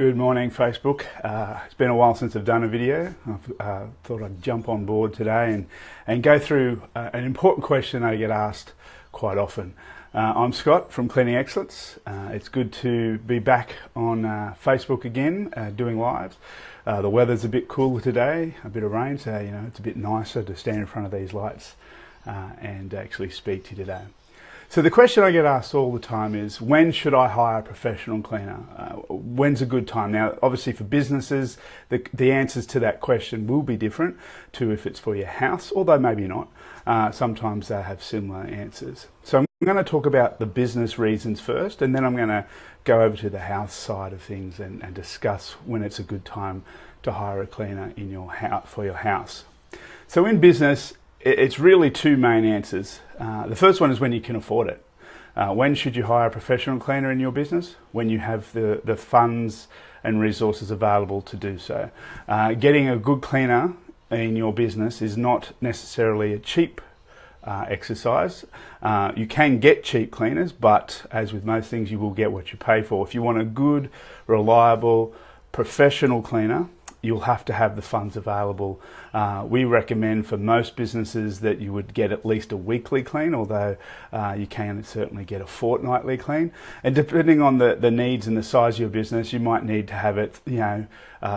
Good morning, Facebook. It's been a while since I've done a video. I thought I'd jump on board today and go through an important question I get asked quite often. I'm Scott from Cleaning Excellence. It's good to be back on Facebook again, doing lives. The weather's a bit cooler today, a bit of rain, so it's a bit nicer to stand in front of these lights and actually speak to you today. So the question I get asked all the time is, when should I hire a professional cleaner? When's a good time? Now, obviously for businesses, the answers to that question will be different to if it's for your house, although maybe not. Sometimes they have similar answers. So I'm going to talk about the business reasons first, and then I'm going to go over to the house side of things and discuss when it's a good time to hire a cleaner in your house, for your house. So in business, it's really two main answers. The first one is when you can afford it. When should you hire a professional cleaner in your business? When you have the funds and resources available to do so. Getting a good cleaner in your business is not necessarily a cheap exercise. You can get cheap cleaners, but as with most things, you will get what you pay for. If you want a good, reliable, professional cleaner, you'll have to have the funds available. We recommend for most businesses that you would get at least a weekly clean, although you can certainly get a fortnightly clean. And depending on the needs and the size of your business, you might need to have it,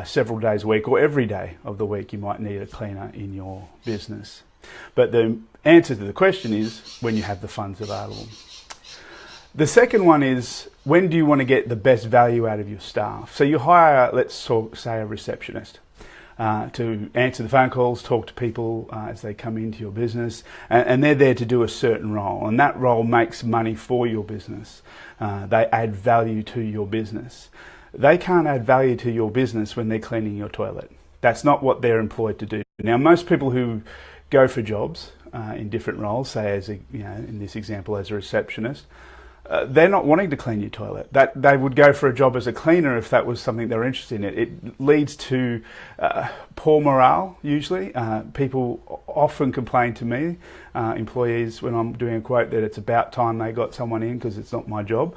several days a week, or every day of the week you might need a cleaner in your business. But the answer to the question is when you have the funds available. The second one is, when do you want to get the best value out of your staff? So you hire, say a receptionist to answer the phone calls, talk to people as they come into your business, and they're there to do a certain role, and that role makes money for your business. They add value to your business. They can't add value to your business when they're cleaning your toilet. That's not what they're employed to do. Now, most people who go for jobs in different roles, say as in this example as a receptionist, they're not wanting to clean your toilet. That they would go for a job as a cleaner if that was something they're interested in. It leads to poor morale, usually. People often complain to me, employees, when I'm doing a quote, that it's about time they got someone in because it's not my job.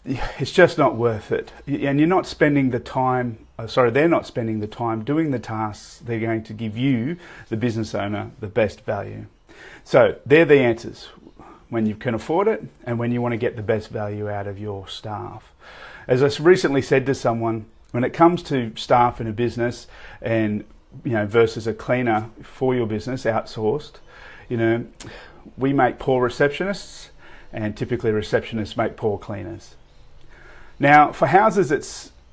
It's just not worth it. And you're not spending the time, they're not spending the time doing the tasks they're going to give you, the business owner, the best value. So they're the answers. When you can afford it, and when you want to get the best value out of your staff. As I recently said to someone, when it comes to staff in a business and versus a cleaner for your business outsourced, we make poor receptionists, and typically receptionists make poor cleaners. Now for houses,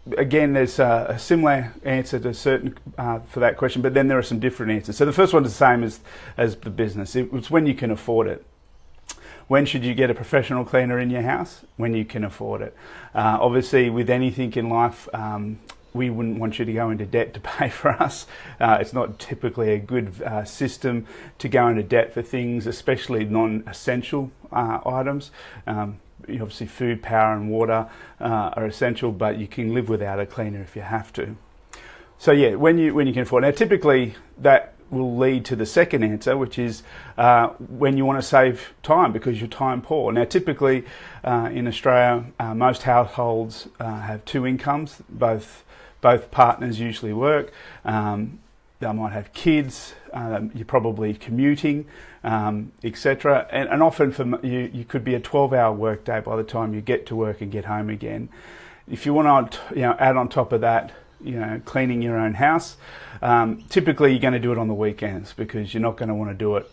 there's a similar answer to for that question, but then there are some different answers. So the first one is the same as the business. It's when you can afford it. When should you get a professional cleaner in your house? When you can afford it. Obviously, with anything in life, we wouldn't want you to go into debt to pay for us. It's not typically a good system to go into debt for things, especially non-essential items. Obviously, food, power and water are essential, but you can live without a cleaner if you have to. So yeah, when you can afford it. Now, typically that will lead to the second answer, which is when you want to save time because you're time poor. Now typically in Australia, most households have two incomes. Both partners usually work. They might have kids. You're probably commuting, etc. And often for you could be a 12-hour workday by the time you get to work and get home again. If you want to add on top of that, cleaning your own house, typically you're going to do it on the weekends because you're not going to want to do it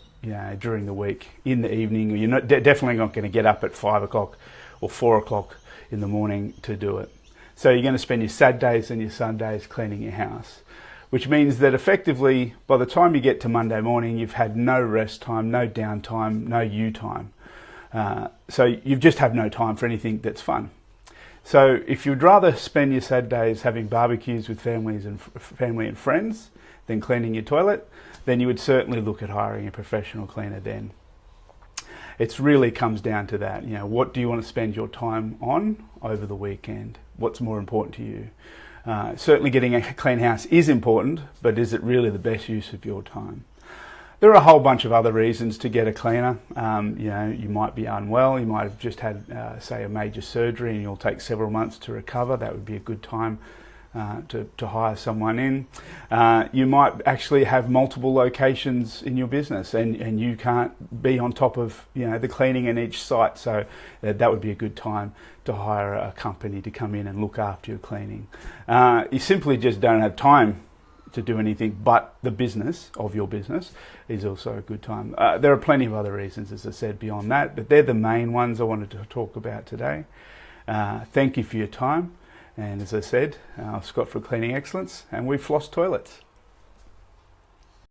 during the week in the evening, or you're definitely not going to get up at 5 o'clock or 4 o'clock in the morning to do it. So you're going to spend your Saturdays and your Sundays cleaning your house, which means that effectively by the time you get to Monday morning, you've had no rest time, no downtime, no you time. So you just have no time for anything that's fun. So if you'd rather spend your Saturdays having barbecues with family and friends than cleaning your toilet, then you would certainly look at hiring a professional cleaner then. It really comes down to that. What do you want to spend your time on over the weekend? What's more important to you? Certainly getting a clean house is important, but is it really the best use of your time? There are a whole bunch of other reasons to get a cleaner. You might be unwell, you might have just had, say, a major surgery and you'll take several months to recover. That would be a good time to hire someone in. You might actually have multiple locations in your business and you can't be on top of the cleaning in each site, so that would be a good time to hire a company to come in and look after your cleaning. You simply just don't have time to do anything but the business of your business is also a good time. There are plenty of other reasons, as I said, beyond that, but they're the main ones I wanted to talk about today. Thank you for your time. And as I said, Scott for Cleaning Excellence, and we floss toilets.